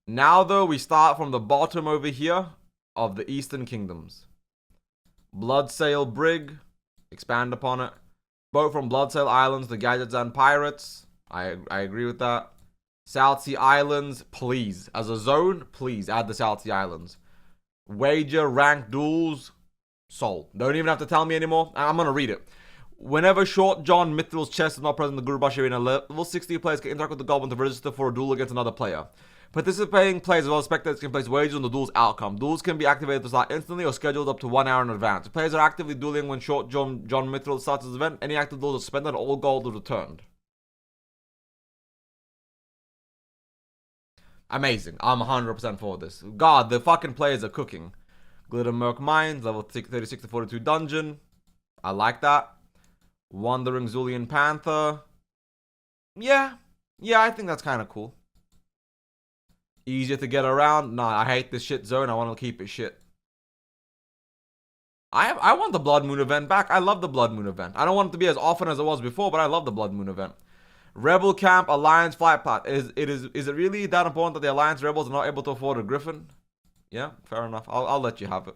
Now, though, we start from the bottom over here of the Eastern Kingdoms. Bloodsail Brig. Expand upon it. Boat from Bloodsail Islands to Gadgets and Pirates. I agree with that. South Sea Islands, please. As a zone, please add the South Sea Islands. Wager, rank duels, sold. Don't even have to tell me anymore. I'm going to read it. Whenever Short John Mithril's chest is not present in the Gurubashi Arena, level 60 players can interact with the goblin to register for a duel against another player. Participating players as well as spectators can place wagers on the duel's outcome. Duels can be activated to start instantly or scheduled up to 1 hour in advance. If players are actively dueling when Short John Mithril starts his event, any active duels are suspended and all gold is returned. Amazing. I'm 100% for this. God, the fucking players are cooking. Glittermurk Mines, level 36 to 42 dungeon. I like that. Wandering Zulian Panther. Yeah, I think that's kind of cool. Easier to get around. Nah, I hate this shit zone. I want to keep it shit. I want the Blood Moon event back. I love the Blood Moon event. I don't want it to be as often as it was before, but I love the Blood Moon event. Rebel Camp, Alliance Flight Path. Is it really that important that the Alliance Rebels are not able to afford a Griffin? Yeah, fair enough. I'll let you have it.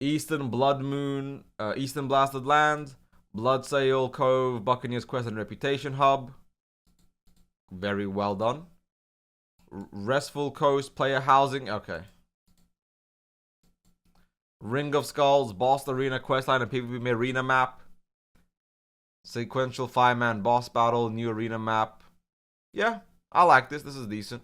Eastern Blood Moon, Eastern Blasted Lands, Bloodsail Cove, Buccaneers Quest and Reputation Hub. Very well done. Restful Coast, Player Housing. Okay. Ring of Skulls, Boss Arena Questline and PvP Arena Map. Sequential 5-man boss battle, new arena map. Yeah, I like this. This is decent.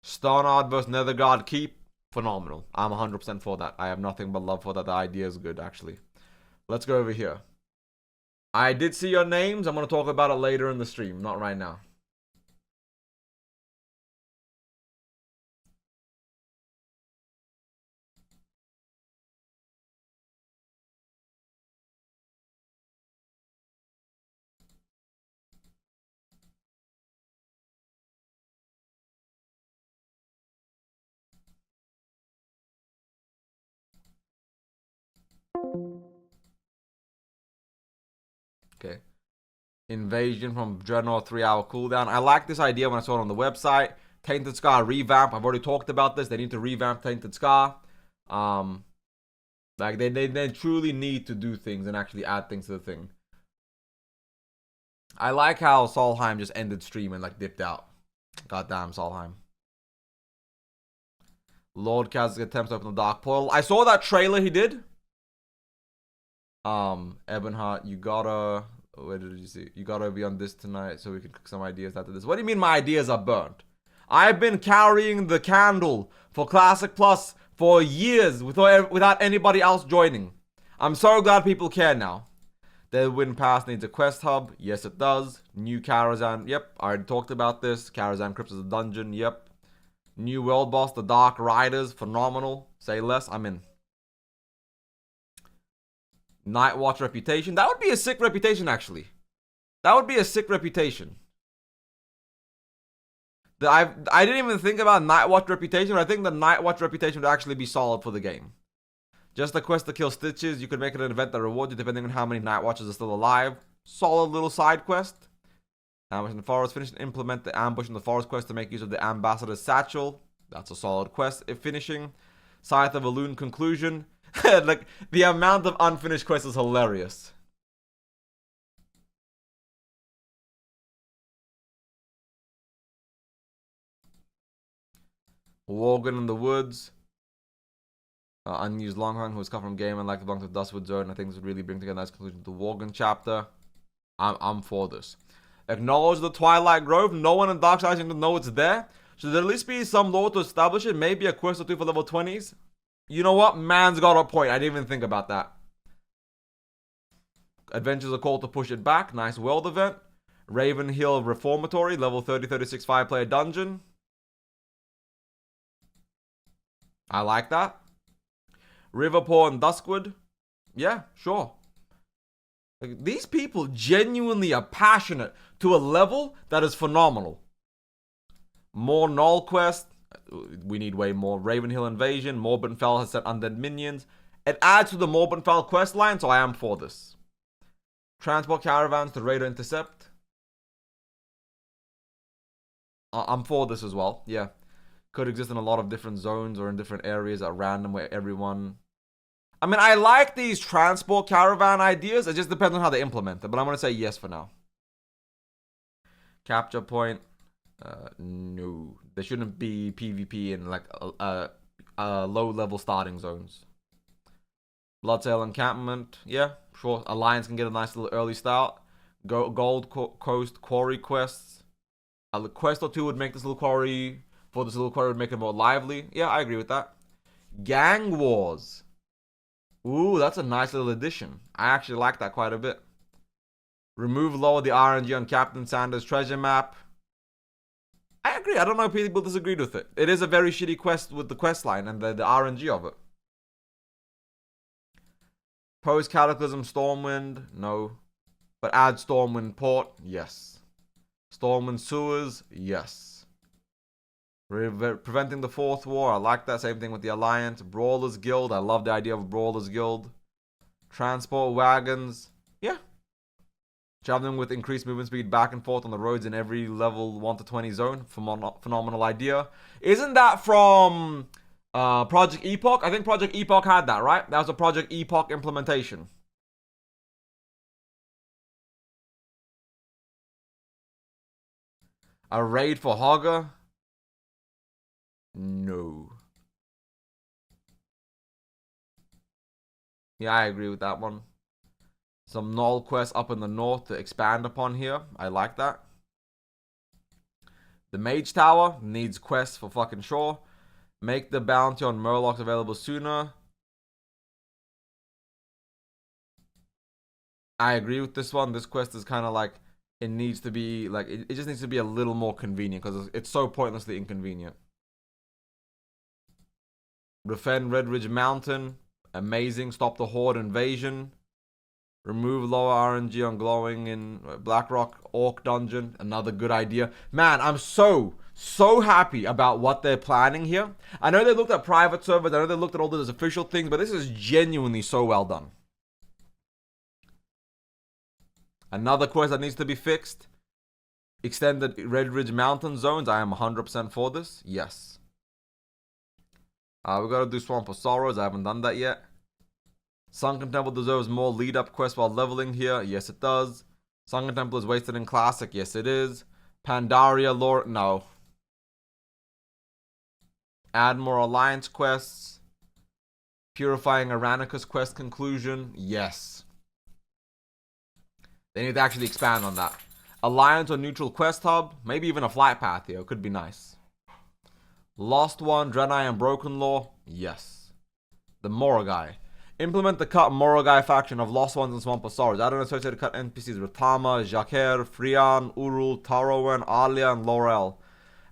Stonard vs Netherguard Keep. Phenomenal. I'm 100% for that. I have nothing but love for that. The idea is good, actually. Let's go over here. I did see your names. I'm going to talk about it later in the stream. Not right now. Okay. Invasion from Dreadnought 3-hour cooldown. I like this idea when I saw it on the website. Tainted Scar revamp. I've already talked about this. They need to revamp Tainted Scar. Like they truly need to do things and actually add things to the thing. I like how Solheim just ended stream and like dipped out. Goddamn Solheim. Lord Kaz attempts to open the dark portal. I saw that trailer he did. Ebonheart, you gotta. Where did you see? You gotta be on this tonight so we can cook some ideas after this. What do you mean my ideas are burnt? I've been carrying the candle for Classic Plus for years without anybody else joining. I'm so glad people care now. The Wind Pass needs a quest hub. Yes, it does. New Karazhan. Yep, I already talked about this. Karazhan Crypt is a dungeon. Yep. New world boss, the Dark Riders. Phenomenal. Say less. I'm in. Nightwatch reputation. That would be a sick reputation, actually. That would be a sick reputation. I didn't even think about Nightwatch reputation, but I think the Nightwatch reputation would actually be solid for the game. Just a quest to kill Stitches. You could make it an event that rewards you depending on how many Nightwatchers are still alive. Solid little side quest. Ambush in the forest. Finish and implement the ambush in the forest quest to make use of the Ambassador's Satchel. That's a solid quest. If finishing. Scythe of Elune conclusion. Like, the amount of unfinished quests is hilarious. Worgen in the Woods. Unused Longhorn, who was cut from game and like to belong to the Dustwood Zone. I think this would really bring together a nice conclusion to the Worgen chapter. I'm for this. Acknowledge the Twilight Grove. No one in Darkseid seems to know it's there. Should there at least be some lore to establish it? Maybe a quest or two for level 20s? You know what? Man's got a point. I didn't even think about that. Adventures are called to push it back. Nice world event. Ravenhill Reformatory. Level 30-36 5-player dungeon. I like that. Riverpaw and Duskwood. Yeah, sure. Like, these people genuinely are passionate to a level that is phenomenal. More Null Quest. We need way more. Ravenhill Invasion. Morbenfell has set undead minions. It adds to the Morbenfell quest line, so I am for this. Transport caravans to raid or intercept. I'm for this as well. Yeah. Could exist in a lot of different zones or in different areas at random where everyone... I mean, I like these transport caravan ideas. It just depends on how they implement it. But I'm going to say yes for now. Capture point. No. There shouldn't be PvP in like low-level starting zones. Bloodsail encampment. Yeah, sure. Alliance can get a nice little early start. Gold Coast quarry quests. A quest or two would make this little quarry... For this little quarry would make it more lively. Yeah, I agree with that. Gang Wars. Ooh, that's a nice little addition. I actually like that quite a bit. Lower the RNG on Captain Sanders' treasure map. I agree. I don't know if people disagreed with it. It is a very shitty quest with the quest line and the RNG of it. Post Cataclysm Stormwind. No. But add Stormwind Port. Yes. Stormwind Sewers. Yes. Preventing the Fourth War. I like that. Same thing with the Alliance. Brawlers Guild. I love the idea of Brawlers Guild. Transport wagons. Yeah. Traveling with increased movement speed back and forth on the roads in every level 1 to 20 zone. Phenomenal idea. Isn't that from Project Epoch? I think Project Epoch had that, right? That was a Project Epoch implementation. A raid for Hogger? No. Yeah, I agree with that one. Some null quests up in the north to expand upon here. I like that. The Mage Tower needs quests for fucking sure. Make the bounty on Murlocs available sooner. I agree with this one. This quest is kind of like, it needs to be, like, it just needs to be a little more convenient because it's so pointlessly inconvenient. Defend Red Ridge Mountain. Amazing. Stop the Horde invasion. Remove lower RNG on glowing in Blackrock Orc Dungeon. Another good idea. Man, I'm so happy about what they're planning here. I know they looked at private servers. I know they looked at all those official things, but this is genuinely so well done. Another quest that needs to be fixed. Extended Red Ridge Mountain zones. I am 100% for this. Yes. We gotta do Swamp of Sorrows. I haven't done that yet. Sunken Temple deserves more lead-up quests while leveling here. Yes, it does. Sunken Temple is wasted in Classic. Yes, it is. Pandaria lore. No. Add more Alliance quests. Purifying Aranicus quest conclusion. Yes. They need to actually expand on that. Alliance or neutral quest hub. Maybe even a flight path here. It could be nice. Lost One, Draenei and Broken Law. Yes. The Morogai. Implement the cut Morogai faction of Lost Ones and Swamp of Sorrows. Add an associated cut NPCs with Tama, Jaquer, Frian, Urul, Tarowen, Alia, and Laurel.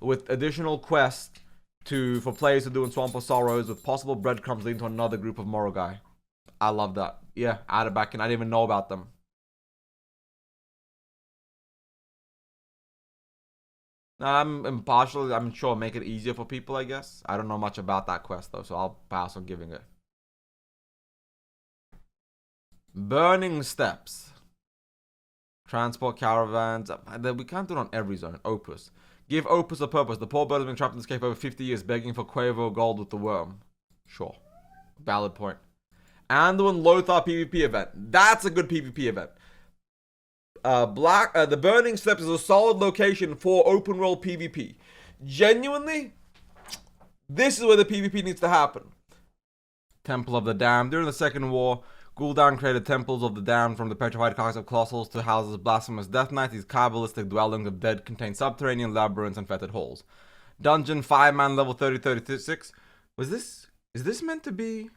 With additional quests for players to do in Swamp of Sorrows with possible breadcrumbs leading to another group of Morogai. I love that. Yeah, add it back in. I didn't even know about them. I'm impartial. I'm sure make it easier for people, I guess. I don't know much about that quest, though, so I'll pass on giving it. Burning Steps. Transport caravans. We can't do it on every zone. Opus. Give Opus a purpose. The poor bird has been trapped in this cave for over 50 years, begging for Quavo gold with the worm. Sure. Valid point. Anduin Lothar PvP event. That's a good PvP event. The Burning Steps is a solid location for open world PvP. Genuinely, this is where the PvP needs to happen. Temple of the Damned. During the Second War, Gul'dan created temples of the damned from the petrified carcass of colossals to house his blasphemous death knights. These kabbalistic dwellings of dead contain subterranean labyrinths and fetid halls. Dungeon 5-man level 30-36. Is this meant to be?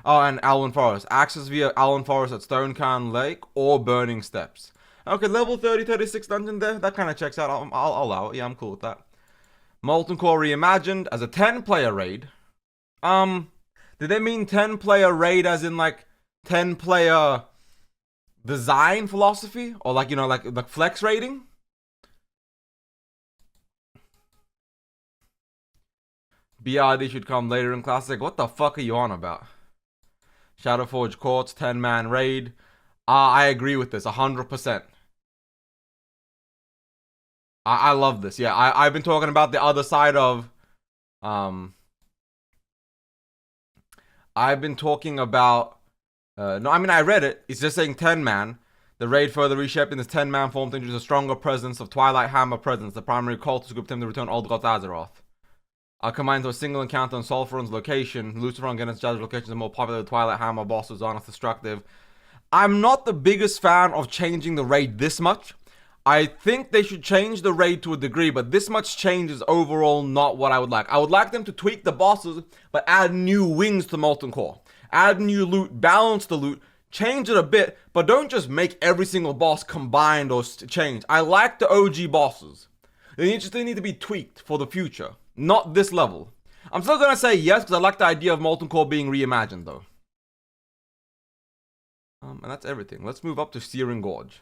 Oh, and Alwyn Forest. Access via Alwyn Forest at Stonecairn Lake or Burning Steps. Okay, level 30-36 dungeon there. That kind of checks out. I'll allow it. Yeah, I'm cool with that. Molten Core Reimagined as a 10-player raid. Did they mean 10-player raid as in like 10-player design philosophy? Or like, you know, like flex raiding? BRD should come later in Classic. What the fuck are you on about? Shadowforge Courts, 10-man raid. I agree with this, 100%. I love this. Yeah, I've been talking about the other side of I've been talking about no, I mean I read it. It's just saying 10-man. The raid further reshaped in this 10-man form to introduce a stronger presence of Twilight Hammer presence. The primary cultist group them to return Old Gods Azeroth. I'll combine to a single encounter on Sulfuron's location. Lucifer and Geneth's judge locations are more popular. The Twilight Hammer bosses aren't as destructive. I'm not the biggest fan of changing the raid this much. I think they should change the raid to a degree, but this much change is overall not what I would like. I would like them to tweak the bosses, but add new wings to Molten Core. Add new loot, balance the loot, change it a bit, but don't just make every single boss combined or change. I like the OG bosses. They just need to be tweaked for the future, not this level. I'm still gonna say yes, because I like the idea of Molten Core being reimagined, though. And that's everything. Let's move up to Searing Gorge.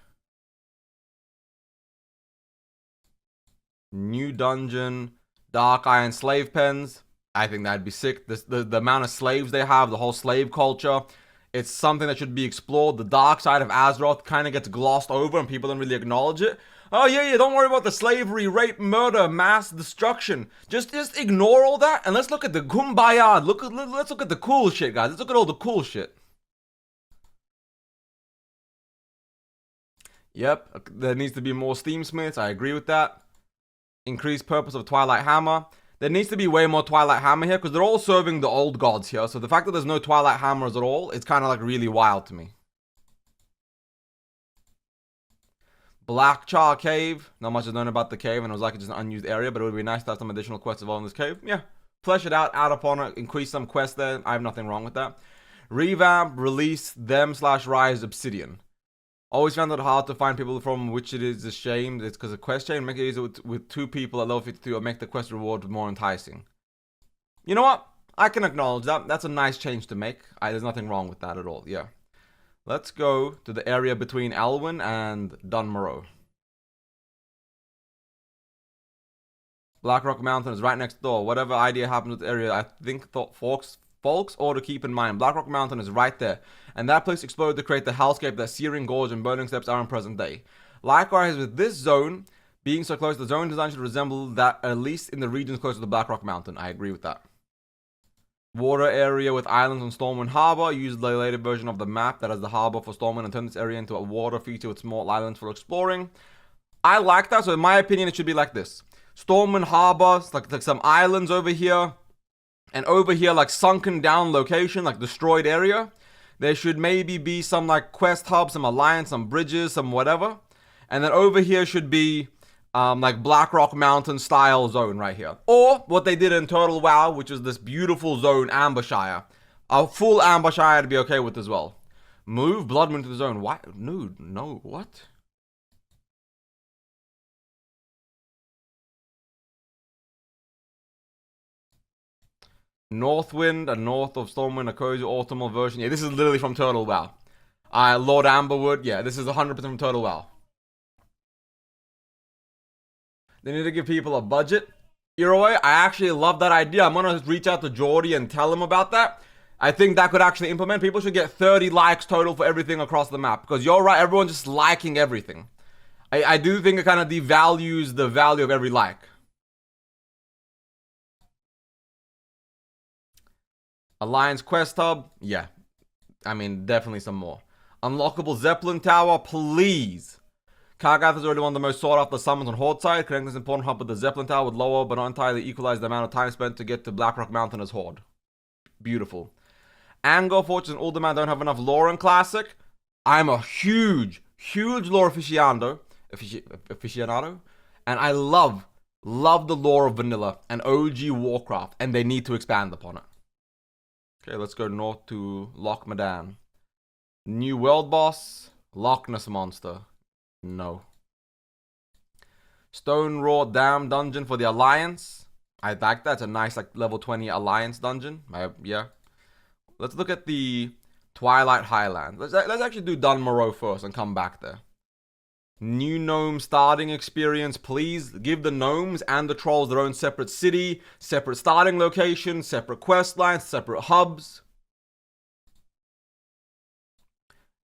New dungeon, Dark Iron slave pens. I think that'd be sick. The amount of slaves they have, the whole slave culture, it's something that should be explored. The dark side of Azeroth kind of gets glossed over and people don't really acknowledge it. Oh yeah, don't worry about the slavery, rape, murder, mass destruction. Just ignore all that and let's look at the kumbaya. Let's look at the cool shit, guys. Let's look at all the cool shit. Yep, there needs to be more Steamsmiths. I agree with that. Increased purpose of Twilight Hammer. There needs to be way more Twilight Hammer here because they're all serving the old gods here. So the fact that there's no Twilight Hammers at all, it's kind of like really wild to me. Black Char Cave. Not much is known about the cave and it was like just an unused area, but it would be nice to have some additional quests involved in this cave. Yeah, flesh it out, add upon it, increase some quests there. I have nothing wrong with that. Revamp, release them/rise Obsidian. Always found it hard to find people from which it is a shame. It's because of quest chain. Make it easier with 2 people at level 52 or make the quest reward more enticing. You know what? I can acknowledge that. That's a nice change to make. There's nothing wrong with that at all. Yeah. Let's go to the area between Alwyn and Dunmorrow. Blackrock Mountain is right next door. Whatever idea happens with the area, I think folks ought to keep in mind. Blackrock Mountain is right there, and that place exploded to create the hellscape that Searing Gorge and Burning Steppes are in present day. Likewise, with this zone being so close, the zone design should resemble that, at least in the regions close to the Blackrock Mountain. I agree with that. Water area with islands on Stormwind Harbor. Use the later version of the map that has the harbor for Stormwind and turn this area into a water feature with small islands for exploring. I like that, so in my opinion, it should be like this. Stormwind Harbor, like some islands over here. And over here, like sunken down location, like destroyed area. There should maybe be some like quest hub, some alliance, some bridges, some whatever. And then over here should be like Blackrock Mountain style zone right here. Or what they did in Turtle WoW, which is this beautiful zone, Ambershire. A full Ambershire to be okay with as well. Move Bloodmoon to the zone. Why? No, what? Northwind and north of Stormwind, a cozy autumnal version. Yeah, this is literally from Turtle WoW. Lord Amberwood, yeah, this is 100% from Turtle WoW. They need to give people a budget. Iroi, I actually love that idea. I'm gonna reach out to Jordy and tell him about that. I think that could actually implement. People should get 30 likes total for everything across the map. Because you're right, everyone's just liking everything. I do think it kind of devalues the value of every like. Alliance Quest Hub, yeah. I mean, definitely some more. Unlockable Zeppelin Tower, please. Kargath is already one of the most sought after summons on Horde side. Connecting this important hub with the Zeppelin Tower would lower but not entirely equalize the amount of time spent to get to Blackrock Mountain as Horde. Beautiful. Angor Fortress and Uldaman don't have enough lore in Classic. I'm a huge lore aficionado. And I love the lore of Vanilla and OG Warcraft. And they need to expand upon it. Okay, let's go north to Loch Madan. New world boss, Loch Ness monster. No. Stone Raw Dam dungeon for the Alliance. I like that. It's a nice like level 20 Alliance dungeon. Yeah. Let's look at the Twilight Highlands. Let's actually do Dunmorrow first and come back there. New gnome starting experience, please. Give the gnomes and the trolls their own separate city, separate starting location, separate quest lines, separate hubs.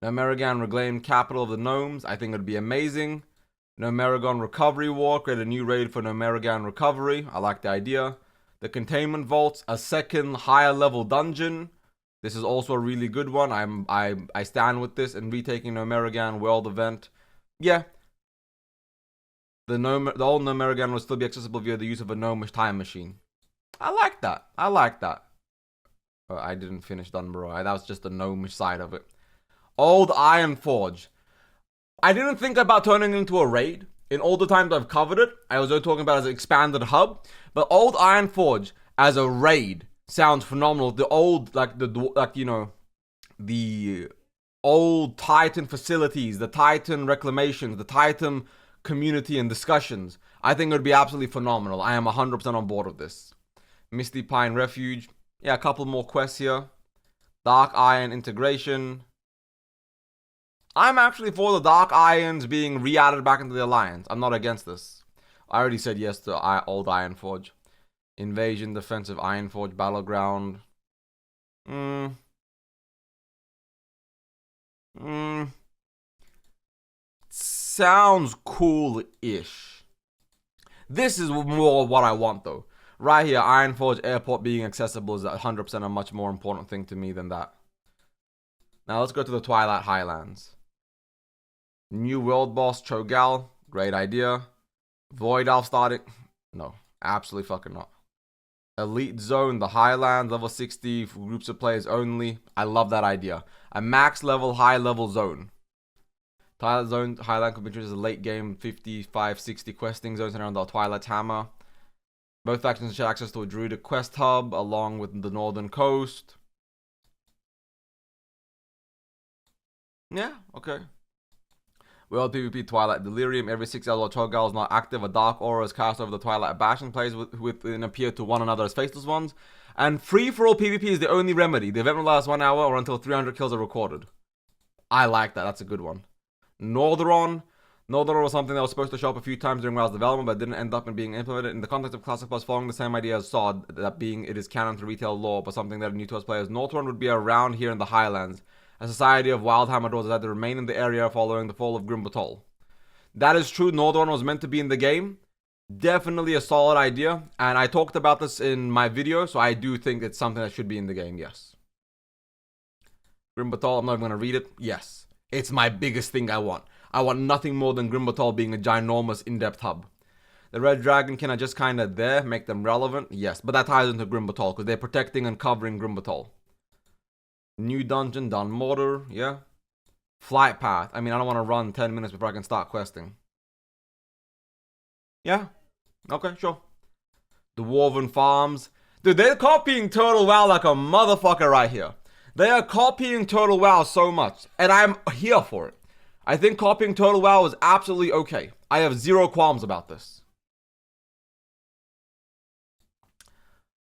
Now Merigan reclaimed capital of the gnomes. I think it would be amazing. Nomeragon Recovery War, create a new raid for Nomeragon Recovery. I like the idea. The Containment Vaults, a second higher level dungeon. This is also a really good one. I stand with this. And retaking Nomeragon World Event. Yeah. The old Nomeragon will still be accessible via the use of a gnomish time machine. I like that. I like that. Oh, I didn't finish Dunborough. That was just the gnomish side of it. Old Iron Forge. I didn't think about turning it into a raid. In all the times I've covered it, I was only talking about it as an expanded hub. But Old Iron Forge as a raid sounds phenomenal. The old, the old Titan facilities, the Titan reclamations, the Titan community and discussions. I think it would be absolutely phenomenal. I am 100% on board with this. Misty Pine Refuge. Yeah, a couple more quests here. Dark Iron integration. I'm actually for the Dark Irons being re-added back into the Alliance. I'm not against this. I already said yes to Old Iron Forge. Invasion, Defensive Iron Forge, Battleground. Sounds cool-ish. This is more what I want, though. Right here, Iron Forge Airport being accessible is 100% a much more important thing to me than that. Now let's go to the Twilight Highlands. New World Boss, Cho'Gall. Great idea. Void Elf starting. No, absolutely fucking not. Elite Zone, the Highlands, level 60, for groups of players only. I love that idea. A max level, high level zone. Twilight Zone, Highland could be treated as a late game 55-60 questing zones around the Twilight Hammer. Both factions share access to a Druidic quest hub along with the northern coast. Yeah, okay. World PvP Twilight Delirium. Every 6 hours while Cho'Gall is not active, a dark aura is cast over the Twilight Bastion. Players and appear to one another as faceless ones. And free-for-all PvP is the only remedy. The event will last 1 hour or until 300 kills are recorded. I like that. That's a good one. Northeron. Northeron was something that was supposed to show up a few times during WoW's development, but didn't end up in being implemented. In the context of Classic Plus, following the same idea as Sod, that being it is canon to retail lore, but something that are new to us players. Northeron would be around here in the Highlands. A society of Wildhammer Dwarves that had to remain in the area following the fall of Grimbatol. That is true. Northern was meant to be in the game. Definitely a solid idea. And I talked about this in my video, so I do think it's something that should be in the game, yes. Grimbatol, I'm not even going to read it. Yes. It's my biggest thing I want. I want nothing more than Grimbatol being a ginormous in-depth hub. The Red Dragonkin are just kind of there, make them relevant. Yes, but that ties into Grimbatol because they're protecting and covering Grimbatol. New dungeon, Dun Mortar, yeah. Flight path. I mean, I don't want to run 10 minutes before I can start questing. Yeah. Okay, sure. Dwarven Farms. Dude, they're copying Turtle WoW like a motherfucker right here. They are copying Turtle WoW so much. And I'm here for it. I think copying Turtle WoW is absolutely okay. I have zero qualms about this.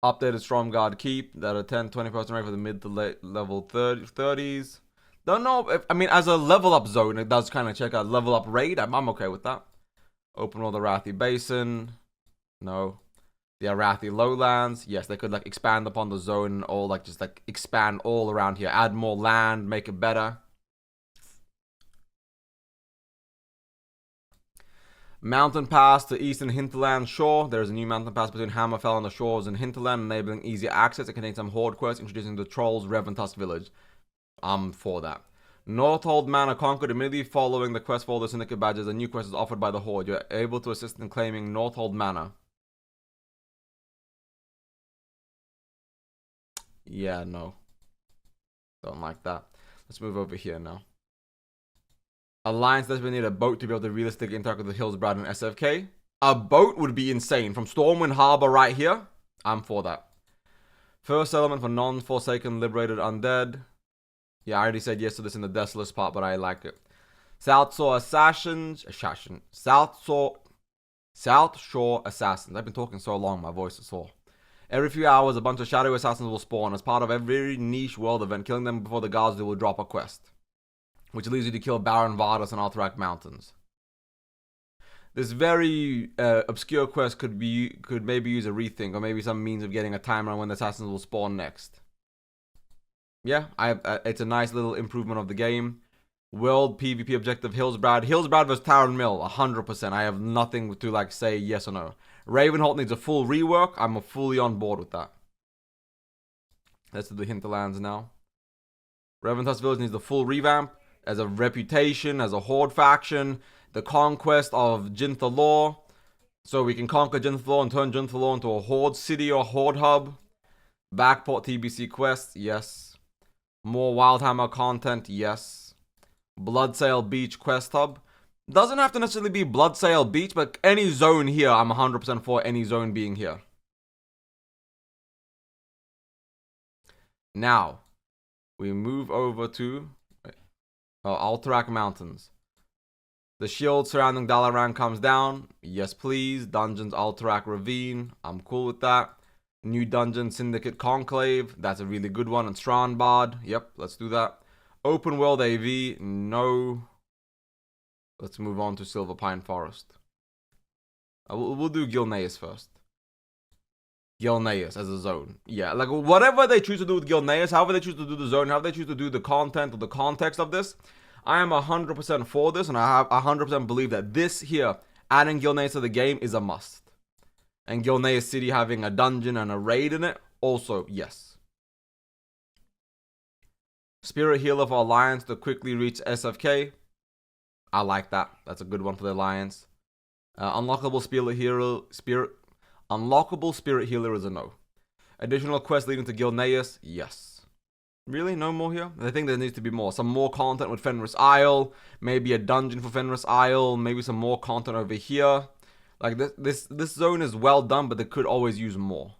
Updated Stromguard Keep that are 10-20% rate for the mid to late level 30s. Don't know if, I mean, as a level up zone, it does kind of check out level up raid. I'm okay with that. Open world Arathi Basin. No. The Arathi Lowlands. Yes, they could like expand upon the zone or like just like expand all around here. Add more land, make it better. Mountain Pass to Eastern Hinterland Shore. There is a new mountain pass between Hammerfell and the shores in Hinterland, enabling easier access. It contains some horde quests, introducing the Trolls Reventus village. I'm for that. Northold Manor conquered immediately following the quest for the Syndicate badges. A new quest is offered by the Horde. You're able to assist in claiming Northold Manor. Yeah, no. Don't like that. Let's move over here now. Alliance does need a boat to be able to realistically interact with the Hillsbrad and SFK. A boat would be insane. From Stormwind Harbor right here. I'm for that. First settlement for non-Forsaken Liberated Undead. Yeah, I already said yes to this in the Desolate part, but I like it. South Shore Assassins. South Shore Assassins. I've been talking so long, my voice is sore. Every few hours, a bunch of Shadow Assassins will spawn as part of every niche world event. Killing them before the gods will drop a quest, which leads you to kill Baron Vardas and Arthrak Mountains. This very obscure quest could maybe use a rethink, or maybe some means of getting a timer on when the assassins will spawn next. Yeah, it's a nice little improvement of the game. World PvP objective Hillsbrad. Hillsbrad versus Taron Mill, 100%. I have nothing to like say yes or no. Ravenholt needs a full rework. I'm fully on board with that. Let's do the hinterlands now. Reventus Village needs the full revamp as a reputation, as a horde faction, the conquest of Jintha Law. So we can conquer Jintha Law and turn Jintha Law into a horde city or horde hub. Backport TBC quests, yes. More Wildhammer content, yes. Bloodsail Beach quest hub. Doesn't have to necessarily be Bloodsail Beach, but any zone here, I'm 100% for any zone being here. Now, we move over to Alterac Mountains. The shield surrounding Dalaran comes down. Yes, please. Dungeons Alterac Ravine. I'm cool with that. New dungeon Syndicate Conclave. That's a really good one. And Strandbad. Yep, let's do that. Open World AV. No. Let's move on to Silver Pine Forest. We'll do Gilneas first. Gilneas as a zone. Yeah, like whatever they choose to do with Gilneas, however they choose to do the zone, however they choose to do the content or the context of this, I am 100% for this, and I have 100% believe that this here, adding Gilneas to the game, is a must. And Gilneas City having a dungeon and a raid in it, also, yes. Spirit Healer for Alliance to quickly reach SFK. I like that. That's a good one for the Alliance. Unlockable Spirit Healer is a no. Additional quests leading to Gilneas, yes. Really? No more here? I think there needs to be more. Some more content with Fenris Isle. Maybe a dungeon for Fenris Isle. Maybe some more content over here. Like this zone is well done, but they could always use more.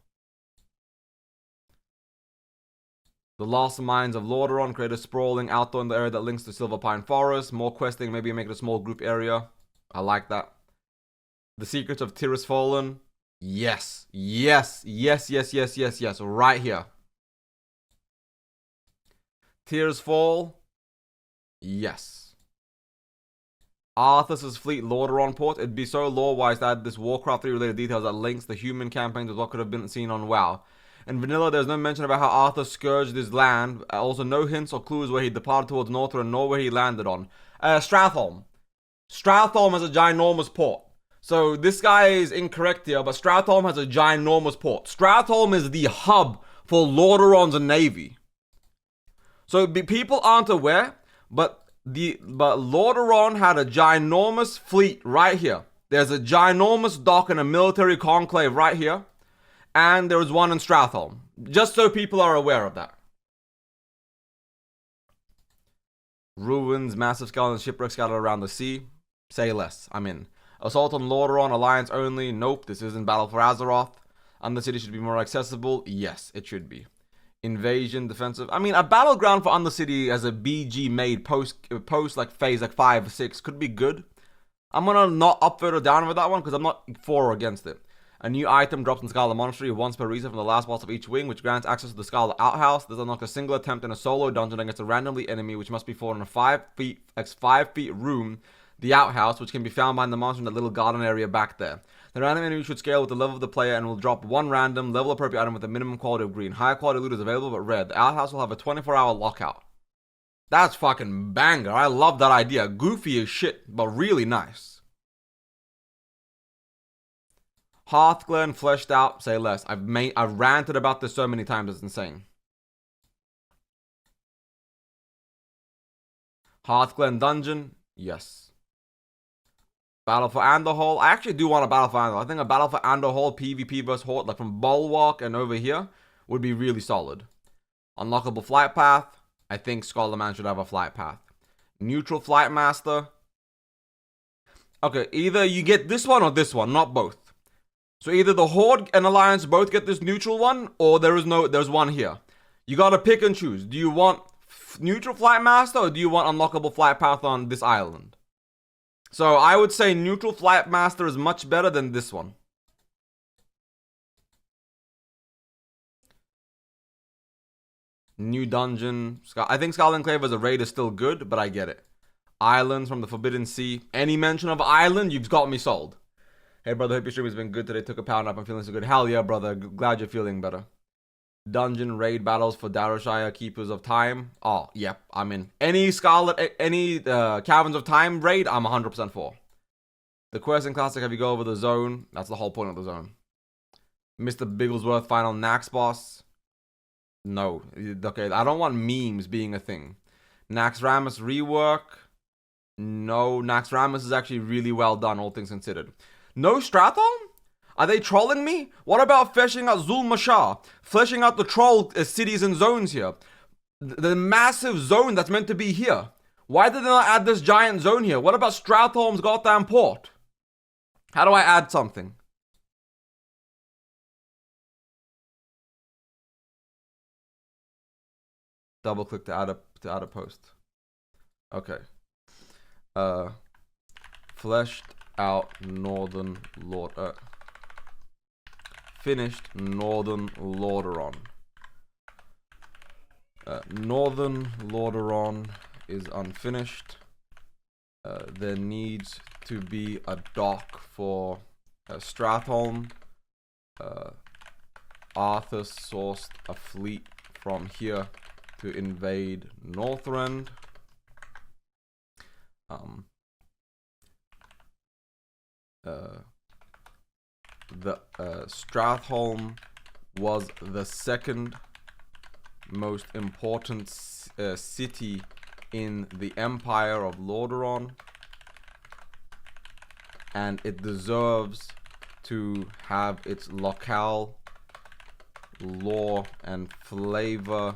The Lost Mines of Lordaeron create a sprawling outdoor in the area that links to Silver Pine Forest. More questing, maybe make it a small group area. I like that. The Secrets of Tiras Fallen. Yes. Yes. Yes, yes, yes, yes, yes. Right here. Tears Fall. Yes. Arthas's fleet Lordaeron port. It'd be so lore-wise to add this Warcraft 3 related details that links the human campaign to what could have been seen on WoW. In Vanilla, there's no mention about how Arthas scourged his land. Also, no hints or clues where he departed towards Northrend, nor where he landed on. Stratholme. Stratholme has a ginormous port. So this guy is incorrect here, but Stratholme has a ginormous port. Stratholme is the hub for Lordaeron's navy. So people aren't aware, but Lordaeron had a ginormous fleet right here. There's a ginormous dock and a military conclave right here. And there was one in Stratholme. Just so people are aware of that. Ruins, massive skeleton shipwrecks scattered around the sea. Say less. I'm in. Assault on Lordaeron, Alliance only. Nope, this isn't Battle for Azeroth. Undercity should be more accessible. Yes, it should be. Invasion, defensive. I mean, a battleground for Undercity as a BG made post like phase like 5 or 6 could be good. I'm gonna not upvote or down with that one because I'm not for or against it. A new item drops in Scarlet Monastery once per reset from the last boss of each wing, which grants access to the Scarlet Outhouse. This unlocks a single attempt in a solo dungeon against a randomly enemy, which must be fought in a 5 feet room. The outhouse, which can be found behind the monster in the little garden area back there. The random enemy should scale with the level of the player and will drop one random, level appropriate item with a minimum quality of green. Higher quality loot is available but rare. The outhouse will have a 24-hour lockout. That's fucking banger. I love that idea. Goofy as shit, but really nice. Hearthglen fleshed out, say less. I've ranted about this so many times, it's insane. Hearthglen dungeon, yes. Battle for Anderhall. I actually do want a Battle for Anderhall. I think a Battle for Anderhall PvP vs Horde, like from Bulwark and over here, would be really solid. Unlockable flight path. I think Scholarman should have a flight path. Neutral Flight Master. Okay, either you get this one or this one, not both. So either the Horde and Alliance both get this neutral one, or there's one here. You gotta pick and choose. Do you want Neutral Flight Master, or do you want Unlockable Flight Path on this island? So I would say Neutral Flight Master is much better than this one. New dungeon. I think Skull Enclave as a raid is still good, but I get it. Islands from the Forbidden Sea. Any mention of island, you've got me sold. Hey brother, hope your stream has been good today. Took a power nap. I'm feeling so good. Hell yeah, brother. Glad you're feeling better. dungeon raid battles for Darrowshire Keepers of Time. Oh, yep, I'm in. Any Scarlet, any Caverns of Time raid, I'm 100% for. The quest in Classic, have you go over the zone? That's the whole point of the zone. Mr. Bigglesworth final Nax boss. No. Okay, I don't want memes being a thing. Naxxramas rework. No, Naxxramas is actually really well done, all things considered. No Stratholm? Are they trolling me? What about fleshing out Zul'Mashar? Fleshing out the troll cities and zones here. The massive zone that's meant to be here. Why did they not add this giant zone here? What about Stratholm's goddamn port? How do I add something? Double click to add a post. Okay. Fleshed out Northern Lord. Finished Northern Lordaeron. Northern Lordaeron is unfinished. There needs to be a dock for Stratholm. Arthur sourced a fleet from here to invade Northrend. Stratholm was the second most important city in the Empire of Lordaeron, and it deserves to have its locale, lore, and flavor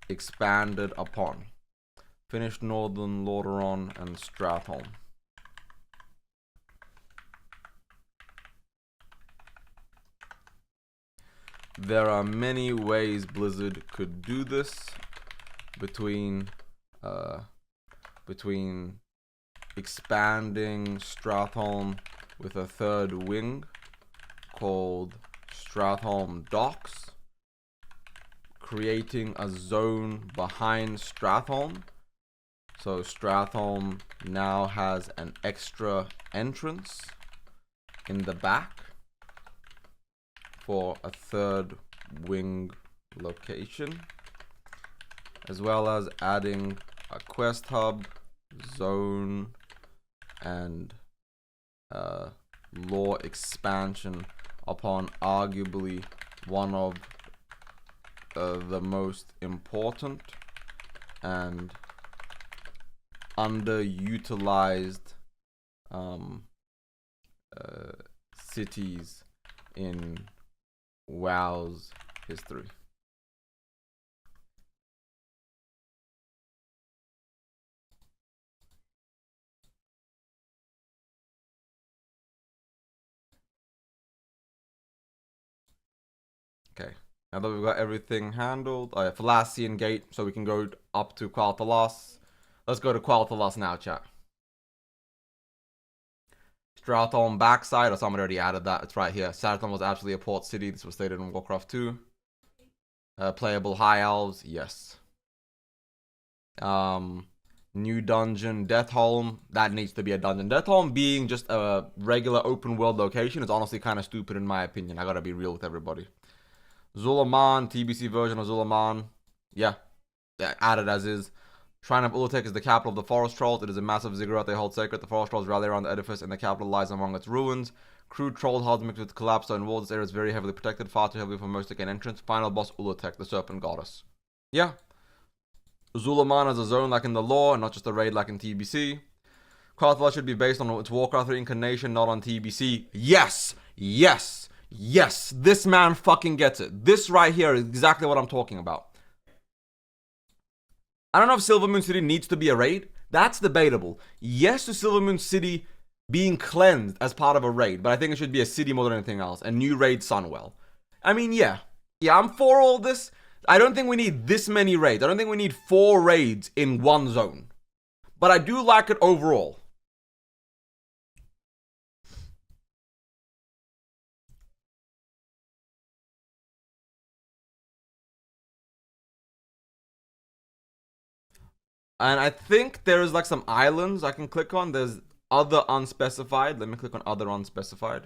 expanded upon. Finished Northern Lordaeron and Stratholm. There are many ways Blizzard could do this, between expanding Stratholm with a third wing called Stratholm Docks, creating a zone behind Stratholm, so Stratholm now has an extra entrance in the back for a third wing location, as well as adding a quest hub, zone, and lore expansion upon arguably one of the most important and underutilized cities in WoW's history. Okay, now that we've got everything handled, Fallacian Gate, so we can go up to Quel'Thalas. Let's go to Quel'Thalas now, chat. Stratholm backside, or someone already added that. It's right here. Sarathon was actually a port city. This was stated in Warcraft 2. Playable High Elves, yes. New dungeon, Deathholm. That needs to be a dungeon. Deathholm being just a regular open world location is honestly kind of stupid in my opinion. I gotta be real with everybody. Zul'Aman, TBC version of Zul'Aman. Yeah, added as is. Shrine of Ulutek is the capital of the Forest Trolls. It is a massive ziggurat they hold sacred. The Forest Trolls rally around the edifice, and the capital lies among its ruins. Crude troll hulls mixed with collapsed stone walls. This area is very heavily protected, far too heavily for most to gain entrance. Final boss Ulutek, the Serpent Goddess. Yeah. Zul'Aman is a zone like in the lore, and not just a raid like in TBC. Quel'Thalas should be based on its Warcraft 3 incarnation, not on TBC. Yes! Yes! Yes! This man fucking gets it. This right here is exactly what I'm talking about. I don't know if Silvermoon City needs to be a raid. That's debatable. Yes to Silvermoon City being cleansed as part of a raid, but I think it should be a city more than anything else. And new raid Sunwell. I mean, yeah, I'm for all this. I don't think we need this many raids. I don't think we need 4 raids in one zone. But I do like it overall. And I think there is like some islands I can click on. There's other unspecified. Let me click on other unspecified.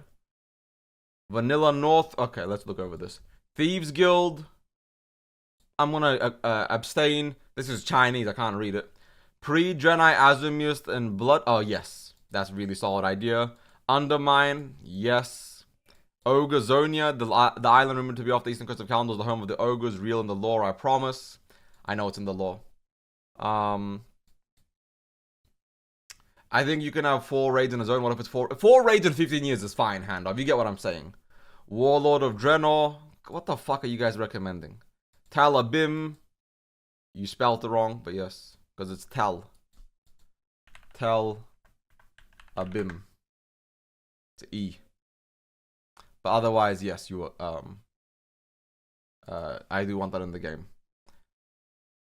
Vanilla North. Okay, let's look over this. Thieves Guild. I'm gonna abstain. This is Chinese. I can't read it. Pre-Drenai Azumist and Blood. Oh, yes. That's a really solid idea. Undermine. Yes. Ogre Zonia. The island rumored to be off the eastern coast of Kalimdor is the home of the ogres. Real in the lore, I promise. I know it's in the lore. I think you can have 4 raids in a zone. What if it's 4 raids in 15 years is fine, Handoff. You get what I'm saying. Warlord of Draenor. What the fuck are you guys recommending? Talabim. You spelled it wrong, but yes. Because it's Tal. Tal Abim. It's E. But otherwise, yes, you I do want that in the game.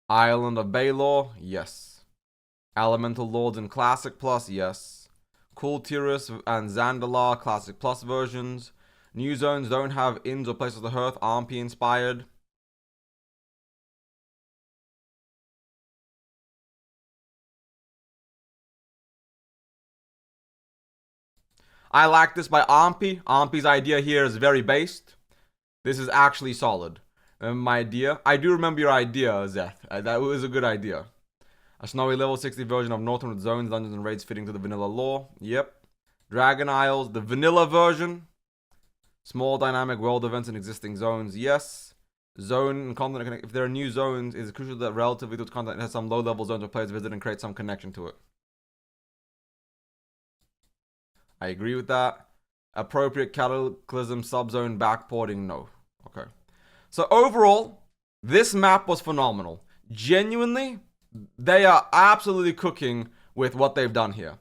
Island of Baelor, yes. Elemental Lords in Classic Plus, yes. Kultiris and Zandalar, Classic Plus versions. New zones don't have inns or places of the hearth, RP inspired. I like this by Armpy. Armpy's idea here is very based. This is actually solid. My idea. I do remember your idea, Zeth. That was a good idea. A snowy level 60 version of Northern with zones, dungeons, and raids fitting to the vanilla lore. Yep. Dragon Isles, the vanilla version. Small dynamic world events in existing zones. Yes. Zone and content. If there are new zones, it is crucial that relatively to its content has some low level zones where players visit and create some connection to it. I agree with that. Appropriate Cataclysm subzone backporting, no. Okay. So overall, this map was phenomenal. Genuinely, they are absolutely cooking with what they've done here.